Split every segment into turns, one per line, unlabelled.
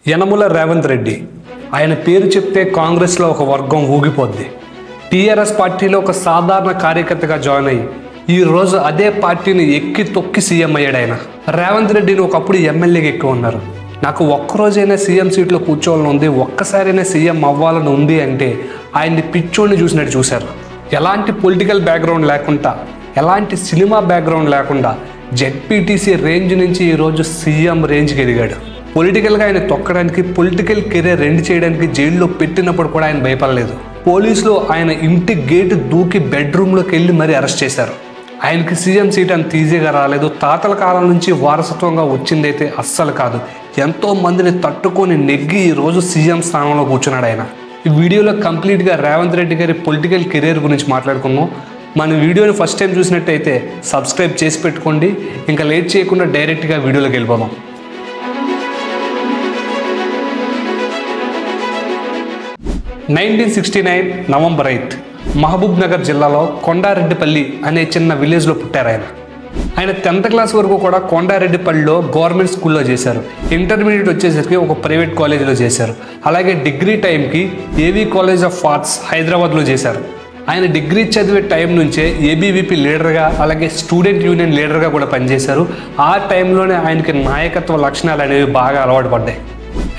యనమల రేవంత్ రెడ్డి ఆయన పేరు చెప్తే కాంగ్రెస్లో ఒక వర్గం ఊగిపోద్ది. టీఆర్ఎస్ పార్టీలో ఒక సాధారణ కార్యకర్తగా జాయిన్ అయ్యి ఈరోజు అదే పార్టీని ఎక్కి తొక్కి సీఎం అయ్యాడు ఆయన. రేవంత్ రెడ్డిని ఒకప్పుడు ఎమ్మెల్యేగా ఎక్కువ ఉన్నారు. నాకు ఒక్కరోజైనా సీఎం సీట్లో కూర్చోవాలని ఉంది, ఒక్కసారైనా సీఎం అవ్వాలని ఉంది అంటే ఆయన్ని పిచ్చోడిని చూసినట్టు చూశారు. ఎలాంటి పొలిటికల్ బ్యాక్గ్రౌండ్ లేకుండా, ఎలాంటి సినిమా బ్యాక్గ్రౌండ్ లేకుండా జెడ్పీటీసీ రేంజ్ నుంచి ఈరోజు సీఎం రేంజ్కి ఎదిగాడు. పొలిటికల్గా ఆయన తొక్కడానికి, పొలిటికల్ కెరీర్ ఎండ్ చేయడానికి జైల్లో పెట్టినప్పుడు కూడా ఆయన భయపడలేదు. పోలీసులు ఆయన ఇంటి గేటు దూకి బెడ్రూమ్లోకి వెళ్ళి మరీ అరెస్ట్ చేశారు. ఆయనకి సీఎం సీట్ అంత ఈజీగా రాలేదు. తాతల కాలం నుంచి వారసత్వంగా వచ్చిందైతే అస్సలు కాదు. ఎంతో మందిని తట్టుకొని నెగ్గి ఈరోజు సీఎం స్థానంలో కూర్చున్నాడు ఆయన. ఈ వీడియోలో కంప్లీట్గా రేవంత్ రెడ్డి గారి పొలిటికల్ కెరీర్ గురించి మాట్లాడుకున్నాం. మన వీడియోని ఫస్ట్ టైం చూసినట్టయితే సబ్స్క్రైబ్ చేసి పెట్టుకోండి. ఇంకా లేట్ చేయకుండా డైరెక్ట్గా వీడియోలోకి వెళ్ళిపోదాం. 1969 నవంబర్ 8 మహబూబ్ నగర్ జిల్లాలో కొండారెడ్డిపల్లి అనే చిన్న విలేజ్లో పుట్టారు ఆయన 10th క్లాస్ వరకు కూడా కొండారెడ్డిపల్లిలో గవర్నమెంట్ స్కూల్లో చేశారు. ఇంటర్మీడియట్ వచ్చేసరికి ఒక ప్రైవేట్ కాలేజీలో చేశారు. అలాగే డిగ్రీ టైంకి ఏవీ కాలేజ్ ఆఫ్ ఆర్ట్స్ హైదరాబాద్లో చేశారు. ఆయన డిగ్రీ చదివే టైం నుంచే ఏబీవీపీ లీడర్గా, అలాగే స్టూడెంట్ యూనియన్ లీడర్గా కూడా పనిచేశారు. ఆ టైంలోనే ఆయనకి నాయకత్వ లక్షణాలు అనేవి బాగా అలవాటు పడ్డాయి.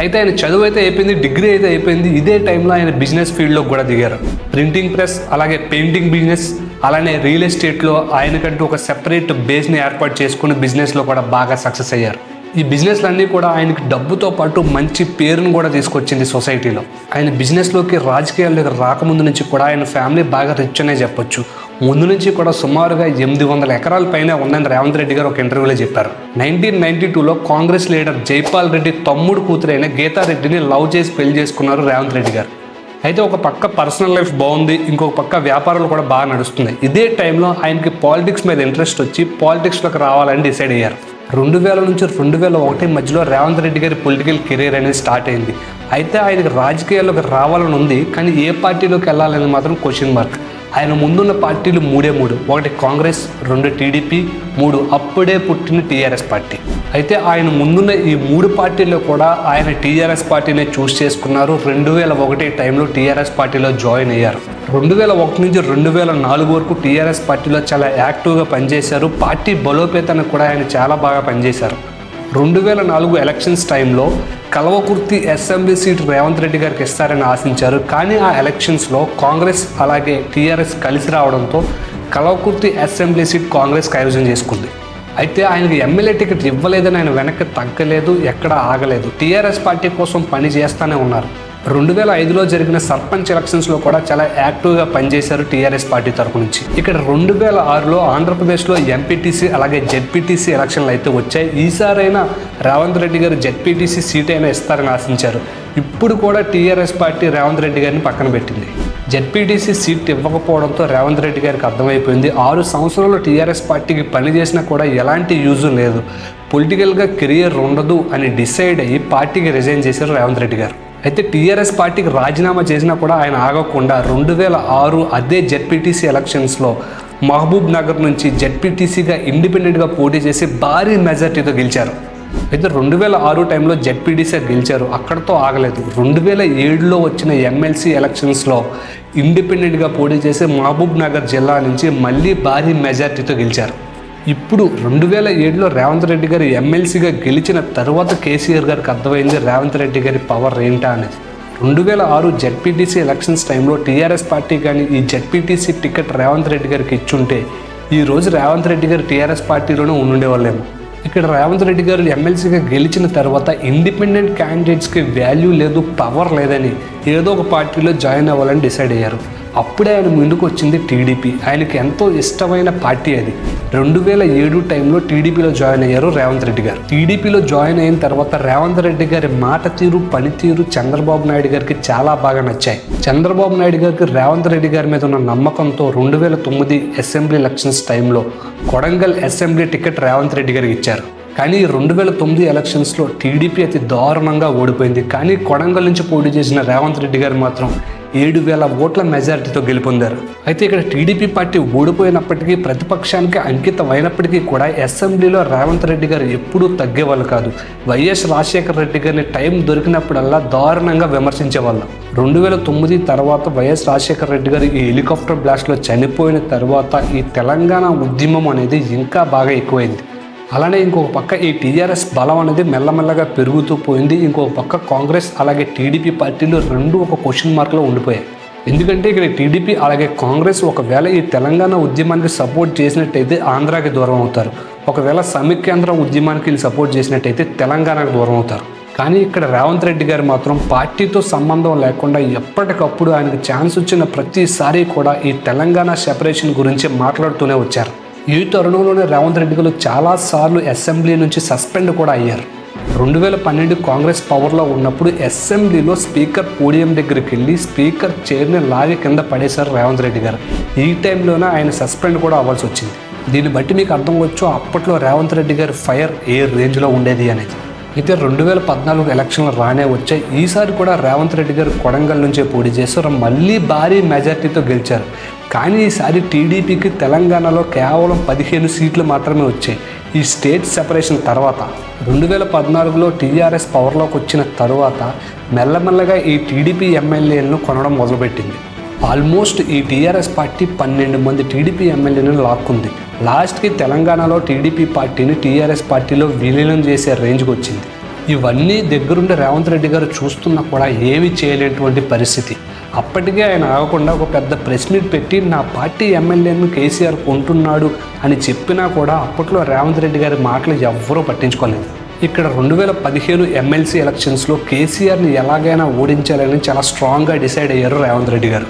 అయితే ఆయన చదువు అయితే అయిపోయింది, డిగ్రీ అయితే అయిపోయింది. ఇదే టైంలో ఆయన బిజినెస్ ఫీల్డ్లో కూడా దిగారు. ప్రింటింగ్ ప్రెస్, అలాగే పెయింటింగ్ బిజినెస్, అలానే రియల్ ఎస్టేట్లో ఆయనకంటూ ఒక సెపరేట్ బేస్ని ఏర్పాటు చేసుకుని బిజినెస్లో కూడా బాగా సక్సెస్ అయ్యారు. ఈ బిజినెస్లన్నీ కూడా ఆయనకి డబ్బుతో పాటు మంచి పేరును కూడా తీసుకొచ్చింది సొసైటీలో. ఆయన బిజినెస్లోకి, రాజకీయాల్లోకి రాకముందు నుంచి కూడా ఆయన ఫ్యామిలీ బాగా రిచ్ అనే చెప్పొచ్చు. ముందు నుంచి కూడా సుమారుగా 800 ఎకరాల పైన ఉందని రేవంత్ రెడ్డి గారు ఒక ఇంటర్వ్యూలో చెప్పారు. 1992లో కాంగ్రెస్ లీడర్ జైపాల్ రెడ్డి తమ్ముడు కూతురైన గీతారెడ్డిని లవ్ చేసి పెళ్లి చేసుకున్నారు రేవంత్ రెడ్డి గారు. అయితే ఒక పక్క పర్సనల్ లైఫ్ బాగుంది, ఇంకొక పక్క వ్యాపారాలు కూడా బాగా నడుస్తున్నాయి. ఇదే టైంలో ఆయనకి పాలిటిక్స్ మీద ఇంట్రెస్ట్ వచ్చి పాలిటిక్స్లోకి రావాలని డిసైడ్ అయ్యారు. 2000 నుంచి 2001 మధ్యలో రేవంత్ రెడ్డి గారి పొలిటికల్ కెరీర్ అనేది స్టార్ట్ అయింది. అయితే ఆయనకి రాజకీయాల్లోకి రావాలని ఉంది, కానీ ఏ పార్టీలోకి వెళ్ళాలని మాత్రం క్వశ్చన్ మార్క్. ఆయన ముందున్న పార్టీలు మూడే మూడు. 1 కాంగ్రెస్, 2 టీడీపీ, 3 అప్పుడే పుట్టిన టీఆర్ఎస్ పార్టీ. అయితే ఆయన ముందున్న ఈ 3 పార్టీల్లో కూడా ఆయన టీఆర్ఎస్ పార్టీనే చూస్ చేసుకున్నారు. 2001 టైంలో టీఆర్ఎస్ పార్టీలో జాయిన్ అయ్యారు. 2001 నుంచి 2004 వరకు టీఆర్ఎస్ పార్టీలో చాలా యాక్టివ్గా పనిచేశారు. పార్టీ బలోపేతానికి కూడా ఆయన చాలా బాగా పనిచేశారు. 2004 ఎలక్షన్స్ టైంలో కల్వకుర్తి అసెంబ్లీ సీట్ రేవంత్ రెడ్డి గారికి ఇస్తారని ఆశించారు. కానీ ఆ ఎలక్షన్స్లో కాంగ్రెస్ అలాగే టీఆర్ఎస్ కలిసి రావడంతో కల్వకుర్తి అసెంబ్లీ సీట్ కాంగ్రెస్ కైవసం చేసుకుంది. అయితే ఆయనకు ఎమ్మెల్యే టికెట్ ఇవ్వలేదని ఆయన వెనక్కి తగ్గలేదు, ఎక్కడ ఆగలేదు. టీఆర్ఎస్ పార్టీ కోసం పని చేస్తూనే ఉన్నారు. 2005లో జరిగిన సర్పంచ్ ఎలక్షన్స్లో కూడా చాలా యాక్టివ్గా పనిచేశారు టీఆర్ఎస్ పార్టీ తరపు నుంచి. ఇక్కడ 2006లో ఆంధ్రప్రదేశ్లో ఎంపీటీసీ అలాగే జెడ్పీటీసీ ఎలక్షన్లు అయితే వచ్చాయి. ఈసారైనా రేవంత్ రెడ్డి గారు జెడ్పీటీసీ సీట్ అయినా ఇస్తారని ఆశించారు. ఇప్పుడు కూడా టీఆర్ఎస్ పార్టీ రేవంత్ రెడ్డి గారిని పక్కన పెట్టింది. జెడ్పీటీసీ సీట్ ఇవ్వకపోవడంతో రేవంత్ రెడ్డి గారికి అర్థమైపోయింది 6 సంవత్సరాలు టీఆర్ఎస్ పార్టీకి పని చేసినా కూడా ఎలాంటి యూజ్ లేదు, పొలిటికల్గా కెరియర్ ఉండదు అని డిసైడ్ అయ్యి పార్టీకి రిజైన్ చేశారు రేవంత్ రెడ్డి గారు. అయితే టీఆర్ఎస్ పార్టీకి రాజీనామా చేసినా కూడా ఆయన ఆగకుండా 2006 అదే జెడ్పీటీసీ ఎలక్షన్స్లో మహబూబ్ నగర్ నుంచి జెడ్పీటీసీగా ఇండిపెండెంట్గా పోటీ చేసి భారీ మెజార్టీతో గెలిచారు. అయితే 2006 టైంలో జెడ్పీటీసీగా గెలిచారు. అక్కడతో ఆగలేదు. 2007లో వచ్చిన ఎమ్మెల్సీ ఎలక్షన్స్లో ఇండిపెండెంట్గా పోటీ చేసి మహబూబ్ నగర్ జిల్లా నుంచి మళ్ళీ భారీ మెజార్టీతో గెలిచారు. ఇప్పుడు 2007లో రేవంత్ రెడ్డి గారు ఎమ్మెల్సీగా గెలిచిన తర్వాత కేసీఆర్ గారికి అర్థమైంది రేవంత్ రెడ్డి గారి పవర్ ఏంటా అనేది. 2006 జెడ్పీటీసీ ఎలక్షన్స్ టైంలో టీఆర్ఎస్ పార్టీ కానీ ఈ జెడ్పీటీసీ టికెట్ రేవంత్ రెడ్డి గారికి ఇచ్చుంటే ఈరోజు రేవంత్ రెడ్డి గారు టీఆర్ఎస్ పార్టీలోనే ఉండుండేవాళ్ళేమో. ఇక్కడ రేవంత్ రెడ్డి గారు ఎమ్మెల్సీగా గెలిచిన తర్వాత ఇండిపెండెంట్ క్యాండిడేట్స్కి వాల్యూ లేదు, పవర్ లేదని ఏదో ఒక పార్టీలో జాయిన్ అవ్వాలని డిసైడ్ అయ్యారు. అప్పుడే ఆయన ముందుకు వచ్చింది టీడీపీ. ఆయనకి ఎంతో ఇష్టమైన పార్టీ అది. 2007 టైంలో టీడీపీలో జాయిన్ అయ్యారు రేవంత్ రెడ్డి గారు. టీడీపీలో జాయిన్ అయిన తర్వాత రేవంత్ రెడ్డి గారి మాట తీరు, పనితీరు చంద్రబాబు నాయుడు గారికి చాలా బాగా నచ్చాయి. చంద్రబాబు నాయుడు గారికి రేవంత్ రెడ్డి గారి మీద ఉన్న నమ్మకంతో 2009 అసెంబ్లీ ఎలక్షన్స్ టైంలో కొడంగల్ అసెంబ్లీ టికెట్ రేవంత్ రెడ్డి గారికి ఇచ్చారు. కానీ 2009 ఎలక్షన్స్లో టీడీపీ అతి దారుణంగా ఓడిపోయింది. కానీ కొడంగల్ నుంచి పోటీ చేసిన రేవంత్ రెడ్డి గారు మాత్రం 7,000 ఓట్ల మెజారిటీతో గెలుపొందారు. అయితే ఇక్కడ టీడీపీ పార్టీ ఓడిపోయినప్పటికీ ప్రతిపక్షానికి అంకితం అయినప్పటికీ కూడా అసెంబ్లీలో రేవంత్ రెడ్డి గారు ఎప్పుడూ తగ్గేవాళ్ళు కాదు. వైఎస్ రాజశేఖర రెడ్డి గారిని టైం దొరికినప్పుడల్లా దారుణంగా విమర్శించేవాళ్ళు. 2009 తర్వాత వైఎస్ రాజశేఖర రెడ్డి గారు ఈ హెలికాప్టర్ బ్లాస్ట్లో చనిపోయిన తర్వాత ఈ తెలంగాణ ఉద్యమం అనేది ఇంకా బాగా ఎక్కువైంది. అలానే ఇంకొక పక్క ఈ టీఆర్ఎస్ బలం అనేది మెల్లమెల్లగా పెరుగుతూ పోయింది. ఇంకొక పక్క కాంగ్రెస్ అలాగే టీడీపీ పార్టీలు రెండు ఒక క్వశ్చన్ మార్క్లో ఉండిపోయాయి. ఎందుకంటే ఇక్కడ టీడీపీ అలాగే కాంగ్రెస్ ఒకవేళ ఈ తెలంగాణ ఉద్యమానికి సపోర్ట్ చేసినట్టయితే ఆంధ్రాకి దూరం అవుతారు. ఒకవేళ సమైక్యాంధ్ర ఉద్యమానికి వీళ్ళు సపోర్ట్ చేసినట్టయితే తెలంగాణకు దూరం అవుతారు. కానీ ఇక్కడ రేవంత్ రెడ్డి గారు మాత్రం పార్టీతో సంబంధం లేకుండా ఎప్పటికప్పుడు ఆయనకు ఛాన్స్ వచ్చిన ప్రతిసారి కూడా ఈ తెలంగాణ సెపరేషన్ గురించి మాట్లాడుతూనే వచ్చారు. ఈ తరుణంలోనే రేవంత్ రెడ్డి గారు చాలాసార్లు అసెంబ్లీ నుంచి సస్పెండ్ కూడా అయ్యారు. 2012 కాంగ్రెస్ పవర్లో ఉన్నప్పుడు అసెంబ్లీలో స్పీకర్ పోడియం దగ్గరికి వెళ్ళి స్పీకర్ చైర్ని లాగి కింద పడేశారు రేవంత్ రెడ్డి గారు. ఈ టైంలోనే ఆయన సస్పెండ్ కూడా అవ్వాల్సి వచ్చింది. దీన్ని బట్టి మీకు అర్థం అవ్వచ్చు అప్పట్లో రేవంత్ రెడ్డి గారి ఫైర్ ఏ రేంజ్లో ఉండేది అనేది. అయితే 2014 ఎలక్షన్లు రానే వచ్చాయి. ఈసారి కూడా రేవంత్ రెడ్డి గారు కొడంగల్ నుంచే పోటీ చేశారు. మళ్ళీ భారీ మెజార్టీతో గెలిచారు. కానీ ఈసారి టీడీపీకి తెలంగాణలో కేవలం 15 సీట్లు మాత్రమే వచ్చాయి. ఈ స్టేట్ సెపరేషన్ తర్వాత 2014లో టీఆర్ఎస్ పవర్లోకి వచ్చిన తరువాత మెల్లమెల్లగా ఈ టీడీపీ ఎమ్మెల్యేలను కొనడం మొదలుపెట్టింది. ఆల్మోస్ట్ ఈ టీఆర్ఎస్ పార్టీ 12 మంది టీడీపీ ఎమ్మెల్యేలను లాక్కుంది. లాస్ట్కి తెలంగాణలో టీడీపీ పార్టీని టీఆర్ఎస్ పార్టీలో విలీనం చేసే రేంజ్కి వచ్చింది. ఇవన్నీ దగ్గరుండి రేవంత్ రెడ్డి గారు చూస్తున్నా కూడా ఏమీ చేయలేనటువంటి పరిస్థితి. అప్పటికే ఆయన ఆగకుండా ఒక పెద్ద ప్రెస్ మీట్ పెట్టి నా పార్టీ ఎమ్మెల్యేను కేసీఆర్ కొంటున్నాడు అని చెప్పినా కూడా అప్పట్లో రేవంత్ రెడ్డి గారి మాటలు ఎవ్వరూ పట్టించుకోలేదు. ఇక్కడ 2015 ఎమ్మెల్సీ ఎలక్షన్స్లో కేసీఆర్ని ఎలాగైనా ఓడించాలని చాలా స్ట్రాంగ్గా డిసైడ్ అయ్యారు రేవంత్ రెడ్డి గారు.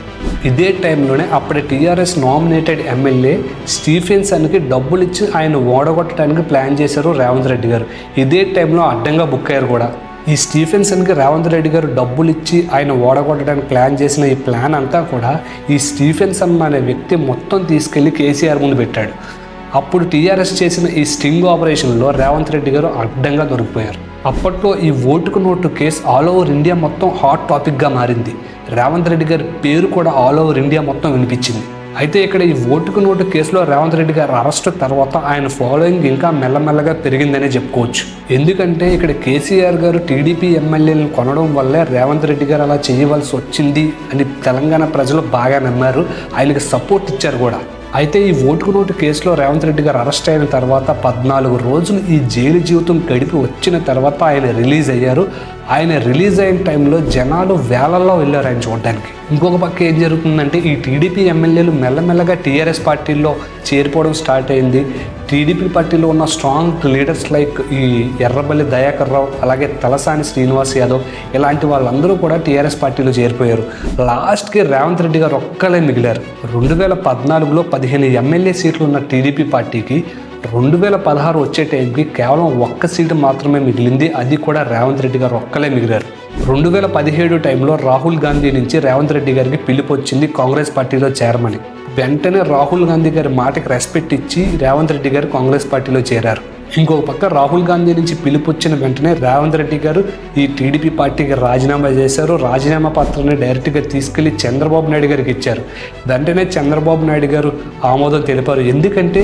ఇదే టైంలోనే అప్పటి టీఆర్ఎస్ నామినేటెడ్ ఎమ్మెల్యే స్టీఫెన్సన్కి డబ్బులు ఇచ్చి ఆయన ఓడగొట్టడానికి ప్లాన్ చేశారు రేవంత్ రెడ్డి గారు. ఇదే టైంలో అడ్డంగా బుక్ అయ్యారు కూడా. ఈ స్టీఫెన్సన్కి రేవంత్ రెడ్డి గారు డబ్బులు ఇచ్చి ఆయన ఓడగొట్టడానికి ప్లాన్ చేసిన ఈ ప్లాన్ అంతా కూడా ఈ స్టీఫెన్సన్ అనే వ్యక్తి మొత్తం తీసుకెళ్లి కేసీఆర్ ముందు పెట్టాడు. అప్పుడు టీఆర్ఎస్ చేసిన ఈ స్టింగ్ ఆపరేషన్లో రేవంత్ రెడ్డి గారు అడ్డంగా దొరికిపోయారు. అప్పట్లో ఈ ఓటుకు note case all over India మొత్తం హాట్ టాపిక్గా మారింది. రేవంత్ రెడ్డి గారి పేరు కూడా ఆల్ ఓవర్ ఇండియా మొత్తం వినిపించింది. అయితే ఇక్కడ ఈ ఓటుకు నోటు కేసులో రేవంత్ రెడ్డి గారు అరెస్ట్ తర్వాత ఆయన ఫాలోయింగ్ ఇంకా మెల్లమెల్లగా పెరిగిందనే చెప్పుకోవచ్చు. ఎందుకంటే ఇక్కడ కేసీఆర్ గారు టీడీపీ ఎమ్మెల్యేలను కొనడం వల్లే రేవంత్ రెడ్డి గారు అలా చేయవలసి వచ్చింది అని తెలంగాణ ప్రజలు బాగా నమ్మారు. ఆయనకి సపోర్ట్ ఇచ్చారు కూడా. అయితే ఈ ఓటుకు నోటు కేసులో రేవంత్ రెడ్డి గారు అరెస్ట్ అయిన తర్వాత 14 రోజులు ఈ జైలు జీవితం గడిపి వచ్చిన తర్వాత ఆయన రిలీజ్ అయ్యారు. ఆయన రిలీజ్ అయిన టైంలో జనాలు వేలల్లో వెళ్ళారు ఆయన చూడడానికి. ఇంకొక పక్క ఏం జరుగుతుందంటే ఈ టీడీపీ ఎమ్మెల్యేలు మెల్లమెల్లగా టీఆర్ఎస్ పార్టీలో చేరిపోవడం స్టార్ట్ అయింది. టీడీపీ పార్టీలో ఉన్న స్ట్రాంగ్ లీడర్స్ లైక్ ఈ ఎర్రబల్లి దయాకర్ రావు అలాగే తలసాని శ్రీనివాస్ యాదవ్ ఇలాంటి వాళ్ళందరూ కూడా టీఆర్ఎస్ పార్టీలో చేరిపోయారు. లాస్ట్కి రేవంత్ రెడ్డి గారు ఒక్కలే మిగిలారు. 2014లో 15 ఎమ్మెల్యే సీట్లు ఉన్న టీడీపీ పార్టీకి 2016 వచ్చే టైంకి కేవలం 1 సీటు మాత్రమే మిగిలింది. అది కూడా రేవంత్ రెడ్డి గారు ఒక్కలే మిగిలారు. 2017 టైంలో రాహుల్ గాంధీ నుంచి రేవంత్ రెడ్డి గారికి పిలుపు వచ్చింది కాంగ్రెస్ పార్టీలో చేరమని. వెంటనే రాహుల్ గాంధీ గారి మాటకి రెస్పెక్ట్ ఇచ్చి రేవంత్ రెడ్డి గారు కాంగ్రెస్ పార్టీలో చేరారు. ఇంకొక పక్క రాహుల్ గాంధీ నుంచి పిలుపు వచ్చిన వెంటనే రేవంత్ రెడ్డి గారు ఈ టీడీపీ పార్టీకి రాజీనామా చేశారు. రాజీనామా పత్రాన్ని డైరెక్ట్గా తీసుకెళ్లి చంద్రబాబు నాయుడు గారికి ఇచ్చారు. వెంటనే చంద్రబాబు నాయుడు గారు ఆమోదం తెలిపారు. ఎందుకంటే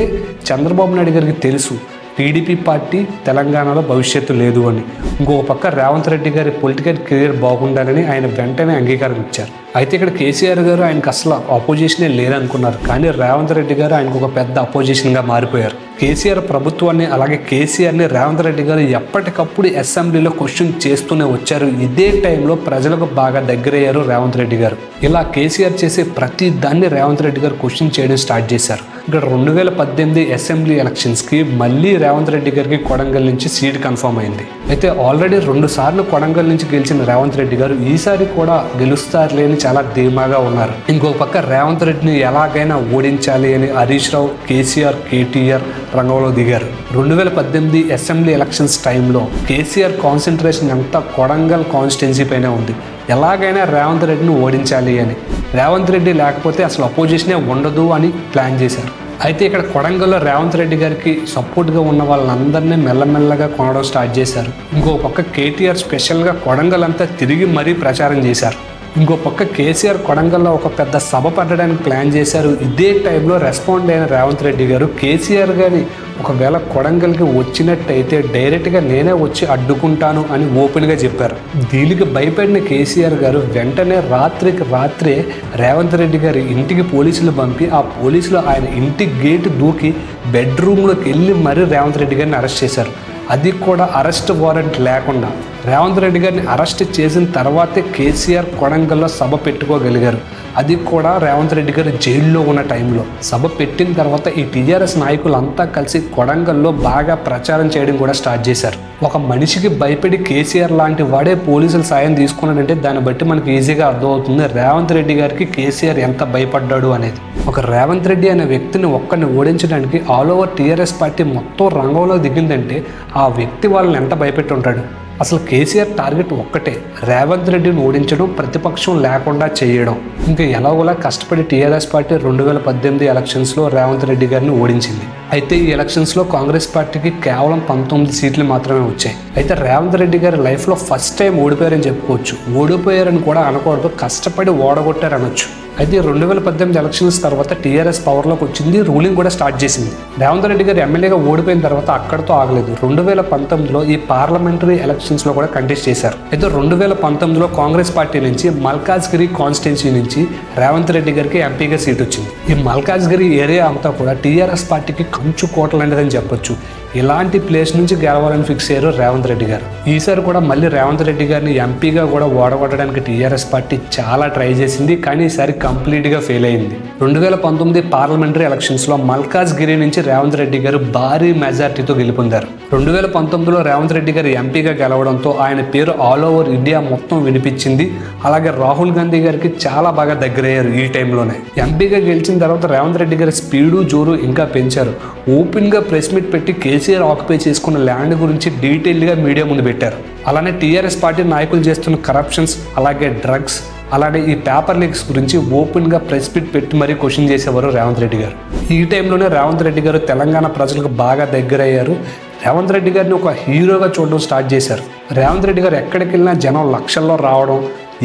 చంద్రబాబు నాయుడు గారికి తెలుసు టీడీపీ పార్టీ తెలంగాణలో భవిష్యత్తు లేదు అని. ఇంకొక పక్క రేవంత్ రెడ్డి గారి పొలిటికల్ కెరీర్ బాగుండాలని ఆయన వెంటనే అంగీకారం ఇచ్చారు. అయితే ఇక్కడ కేసీఆర్ గారు ఆయనకు అసలు అపోజిషనే లేదనుకున్నారు. కానీ రేవంత్ రెడ్డి గారు ఆయనకు ఒక పెద్ద అపోజిషన్గా మారిపోయారు. కేసీఆర్ ప్రభుత్వాన్ని అలాగే కేసీఆర్ని రేవంత్ రెడ్డి గారు ఎప్పటికప్పుడు అసెంబ్లీలో క్వశ్చన్ చేస్తూనే వచ్చారు. ఇదే టైంలో ప్రజలకు బాగా దగ్గరయ్యారు రేవంత్ రెడ్డి గారు. ఇలా కేసీఆర్ చేసే ప్రతి దాన్ని రేవంత్ రెడ్డి గారు క్వశ్చన్ చేయడం స్టార్ట్ చేశారు. ఇక్కడ 2018 అసెంబ్లీ ఎలక్షన్స్కి మళ్ళీ రేవంత్ రెడ్డి గారికి కొడంగల్ నుంచి సీట్ కన్ఫర్మ్ అయింది. అయితే ఆల్రెడీ 2 సార్లు కొడంగల్ నుంచి గెలిచిన రేవంత్ రెడ్డి గారు ఈసారి కూడా గెలుస్తారులే అని చాలా ధీమాగా ఉన్నారు. ఇంకొక పక్క రేవంత్ రెడ్డిని ఎలాగైనా ఓడించాలి అని హరీష్ రావు, కేసీఆర్, కేటీఆర్ రంగంలో దిగారు. 2018 అసెంబ్లీ ఎలక్షన్స్ టైంలో కేసీఆర్ కాన్సన్ట్రేషన్ అంతా కొడంగల్ కాన్స్టిట్యున్సీ పైనే ఉంది. ఎలాగైనా రేవంత్ రెడ్డిని ఓడించాలి అని. రేవంత్ రెడ్డి లేకపోతే అసలు అపోజిషనే ఉండదు అని ప్లాన్ చేశారు. అయితే ఇక్కడ కొడంగల్లో రేవంత్ రెడ్డి గారికి సపోర్ట్గా ఉన్న వాళ్ళందరినీ మెల్లమెల్లగా కొనడం స్టార్ట్ చేశారు. ఇంకో పక్క కేటీఆర్ స్పెషల్గా కొడంగల్ అంతా తిరిగి మరీ ప్రచారం చేశారు. ఇంకో పక్క కేసీఆర్ కొడంగల్లో ఒక పెద్ద సభ పెట్టడానికి ప్లాన్ చేశారు. ఇదే టైంలో రెస్పాండ్ అయిన రేవంత్ రెడ్డి గారు కేసీఆర్ గారి ఒకవేళ కొడంగల్కి వచ్చినట్టయితే డైరెక్ట్గా నేనే వచ్చి అడ్డుకుంటాను అని ఓపెన్గా చెప్పారు. దీనికి భయపడిన కేసీఆర్ గారు వెంటనే రాత్రికి రాత్రే రేవంత్ రెడ్డి గారి ఇంటికి పోలీసులు పంపి ఆ పోలీసులు ఆయన ఇంటి గేటు దూకి బెడ్రూమ్లోకి వెళ్ళి మరీ రేవంత్ రెడ్డి గారిని అరెస్ట్ చేశారు. అది కూడా అరెస్ట్ వారెంట్ లేకుండా. రేవంత్ రెడ్డి గారిని అరెస్ట్ చేసిన తర్వాతే కేసీఆర్ కొడంగల్లో సభ పెట్టుకోగలిగారు. అది కూడా రేవంత్ రెడ్డి గారు జైల్లో ఉన్న టైంలో. సభ పెట్టిన తర్వాత ఈ టీఆర్ఎస్ నాయకులంతా కలిసి కొడంగల్లో బాగా ప్రచారం చేయడం కూడా స్టార్ట్ చేశారు. ఒక మనిషికి భయపడి కేసీఆర్ లాంటి వాడే పోలీసుల సాయం తీసుకున్నాడంటే దాన్ని బట్టి మనకి ఈజీగా అర్థమవుతుంది రేవంత్ రెడ్డి గారికి కేసీఆర్ ఎంత భయపడ్డాడు అనేది. ఒక రేవంత్ రెడ్డి అనే వ్యక్తిని ఒక్కడిని ఓడించడానికి ఆల్ ఓవర్ టీఆర్ఎస్ పార్టీ మొత్తం రంగంలో దిగిందంటే ఆ వ్యక్తి వాళ్ళని ఎంత భయపెట్టి ఉంటాడు. అసలు కేసీఆర్ టార్గెట్ ఒక్కటే, రేవంత్ రెడ్డిని ఓడించడం, ప్రతిపక్షం లేకుండా చేయడం. ఇంకా ఎలాగోలా కష్టపడి టీఆర్ఎస్ పార్టీ 2018 ఎలక్షన్స్లో రేవంత్ రెడ్డి గారిని ఓడించింది. అయితే ఈ ఎలక్షన్స్లో కాంగ్రెస్ పార్టీకి కేవలం 19 సీట్లు మాత్రమే వచ్చాయి. అయితే రేవంత్ రెడ్డి గారి లైఫ్లో ఫస్ట్ టైం ఓడిపోయారని చెప్పుకోవచ్చు. ఓడిపోయారని కూడా అనకూడదు, కష్టపడి ఓడగొట్టారనొచ్చు. అయితే 2018 ఎలక్షన్స్ తర్వాత టీఆర్ఎస్ పవర్లోకి వచ్చింది, రూలింగ్ కూడా స్టార్ట్ చేసింది. రేవంత్ రెడ్డి గారు ఎమ్మెల్యేగా ఓడిపోయిన తర్వాత అక్కడితో ఆగలేదు. 2019లో ఈ పార్లమెంటరీ ఎలక్షన్స్లో కూడా కంటెస్ట్ చేశారు. అయితే 2019లో కాంగ్రెస్ పార్టీ నుంచి మల్కాజ్గిరి కాన్స్టిట్యున్సీ నుంచి రేవంత్ రెడ్డి గారికి ఎంపీగా సీట్ వచ్చింది. ఈ మల్కాజ్గిరి ఏరియా అంతా కూడా టీఆర్ఎస్ పార్టీకి కంచు కోటలాంటిదని చెప్పొచ్చు. ఇలాంటి ప్లేస్ నుంచి గెలవాలని ఫిక్స్ అయ్యారు రేవంత్ రెడ్డి గారు. ఈసారి కూడా మళ్ళీ రేవంత్ రెడ్డి గారిని ఎంపీగా కూడా ఓడగొట్టడానికి టీఆర్ఎస్ పార్టీ చాలా ట్రై చేసింది, కానీ ఈసారి కంప్లీట్గా ఫెయిల్ అయింది. 2019 పార్లమెంటరీ ఎలక్షన్స్లో మల్కాజ్గిరి నుంచి రేవంత్ రెడ్డి గారు భారీ మెజార్టీతో గెలుపొందారు. 2019లో రేవంత్ రెడ్డి గారు ఎంపీగా గెలవడంతో ఆయన పేరు ఆల్ ఓవర్ ఇండియా మొత్తం వినిపించింది. అలాగే రాహుల్ గాంధీ గారికి చాలా బాగా దగ్గరయ్యారు ఈ టైంలోనే. ఎంపీగా గెలిచిన తర్వాత రేవంత్ రెడ్డి గారి స్పీడు జోరు ఇంకా పెంచారు. ఓపెన్గా ప్రెస్ మీట్ పెట్టి కేసీఆర్ ఆక్యుపై చేసుకున్న ల్యాండ్ గురించి డీటెయిల్గా మీడియా ముందు పెట్టారు. అలానే టీఆర్ఎస్ పార్టీ నాయకులు చేస్తున్న కరప్షన్స్, అలాగే డ్రగ్స్, అలానే ఈ పేపర్ లీక్స్ గురించి ఓపెన్గా ప్రెస్ మీట్ పెట్టి మరీ క్వశ్చన్ చేసేవారు రేవంత్ రెడ్డి గారు. ఈ టైంలోనే రేవంత్ రెడ్డి గారు తెలంగాణ ప్రజలకు బాగా దగ్గరయ్యారు. రేవంత్ రెడ్డి గారిని ఒక హీరోగా చూడడం స్టార్ట్ చేశారు. రేవంత్ రెడ్డి గారు ఎక్కడికి వెళ్ళినా జనం లక్షల్లో రావడం,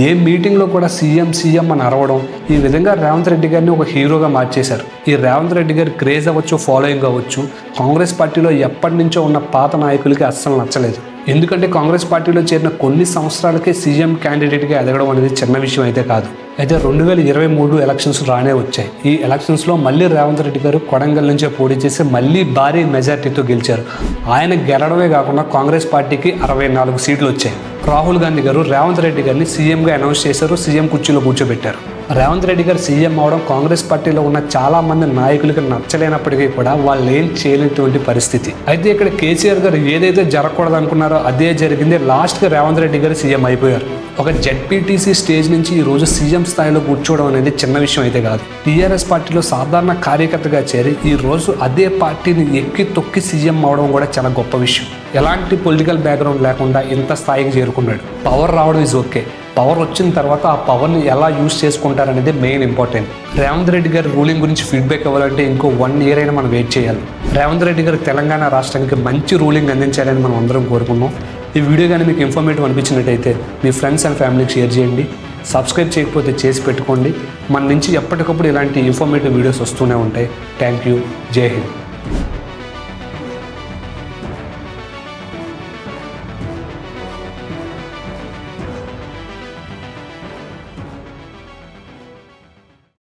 ఏ మీటింగ్లో కూడా సీఎం అని అరవడం, ఈ విధంగా రేవంత్ రెడ్డి గారిని ఒక హీరోగా మార్చేశారు. ఈ రేవంత్ రెడ్డి గారి క్రేజ్ అవ్వచ్చు, ఫాలోయింగ్ అవ్వచ్చు, కాంగ్రెస్ పార్టీలో ఎప్పటి నుంచో ఉన్న పాత నాయకులకి అస్సలు నచ్చలేదు. ఎందుకంటే కాంగ్రెస్ పార్టీలో చేరిన కొన్ని సంవత్సరాలకే సీఎం క్యాండిడేట్గా ఎదగడం అనేది చిన్న విషయం అయితే కాదు. అయితే 2023 ఎలక్షన్స్ రానే వచ్చాయి. ఈ ఎలక్షన్స్లో మళ్ళీ రేవంత్ రెడ్డి గారు కొడంగల్ నుంచే పోటీ చేసి మళ్ళీ భారీ మెజార్టీతో గెలిచారు. ఆయన గెలవడమే కాకుండా కాంగ్రెస్ పార్టీకి 64 సీట్లు వచ్చాయి. రాహుల్ గాంధీ గారు రేవంత్ రెడ్డి గారిని సీఎంగా అనౌన్స్ చేశారు, సీఎం కుర్చీలో కూర్చోబెట్టారు. రేవంత్ రెడ్డి గారు సీఎం అవడం కాంగ్రెస్ పార్టీలో ఉన్న చాలా మంది నాయకులకి నచ్చలేనప్పటికీ కూడా వాళ్ళు ఏం చేయలేనటువంటి పరిస్థితి. అయితే ఇక్కడ కేసీఆర్ గారు ఏదైతే జరగకూడదు అనుకున్నారో అదే జరిగింది. లాస్ట్గా రేవంత్ రెడ్డి గారు సీఎం అయిపోయారు. ఒక జెడ్పీటీసీ స్టేజ్ నుంచి ఈరోజు సీఎం స్థాయిలో కూర్చోవడం అనేది చిన్న విషయం అయితే కాదు. టీఆర్ఎస్ పార్టీలో సాధారణ కార్యకర్తగా చేరి ఈరోజు అదే పార్టీని ఎక్కి తొక్కి సీఎం అవడం కూడా చాలా గొప్ప విషయం. ఎలాంటి పొలిటికల్ బ్యాక్గ్రౌండ్ లేకుండా ఇంత స్థాయికి చేరుకున్నాడు. పవర్ రావడం ఈజ్ ఓకే, పవర్ వచ్చిన తర్వాత ఆ పవర్ని ఎలా యూజ్ చేసుకుంటారనేది మెయిన్ ఇంపార్టెంట్. రేవంత్ రెడ్డి గారి రూలింగ్ గురించి ఫీడ్బ్యాక్ ఇవ్వాలంటే ఇంకో 1 year అయినా మనం వెయిట్ చేయాలి. రేవంత్ రెడ్డి గారు తెలంగాణ రాష్ట్రానికి మంచి రూలింగ్ అందించాలని మనం అందరం కోరుకున్నాం. ఈ వీడియో కానీ మీకు ఇన్ఫర్మేటివ్ అనిపించినట్టయితే మీ ఫ్రెండ్స్ అండ్ ఫ్యామిలీకి షేర్ చేయండి. సబ్స్క్రైబ్ చేయకపోతే చేసి పెట్టుకోండి. మన నుంచి ఎప్పటికప్పుడు ఇలాంటి ఇన్ఫర్మేటివ్ వీడియోస్ వస్తూనే ఉంటాయి. Thank you. జై హింద్.